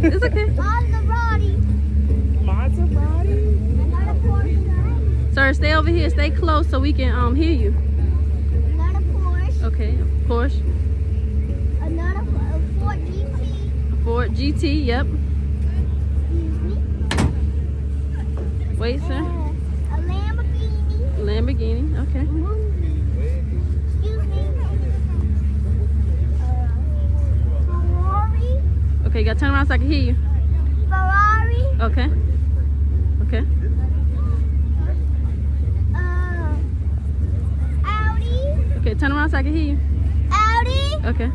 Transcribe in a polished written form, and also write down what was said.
It's okay. Maserati. Maserati. Another Porsche. Sir, stay over here. Stay close so we can hear you. Another Porsche. Okay, Porsche. Another Ford GT. Ford GT, yep. Excuse me. Wait, sir. A Lamborghini. Lamborghini, okay. Excuse me. Ferrari. Okay, you gotta turn around so I can hear you. Ferrari. Okay. Okay. Audi. Okay, turn around so I can hear you. Audi. Okay.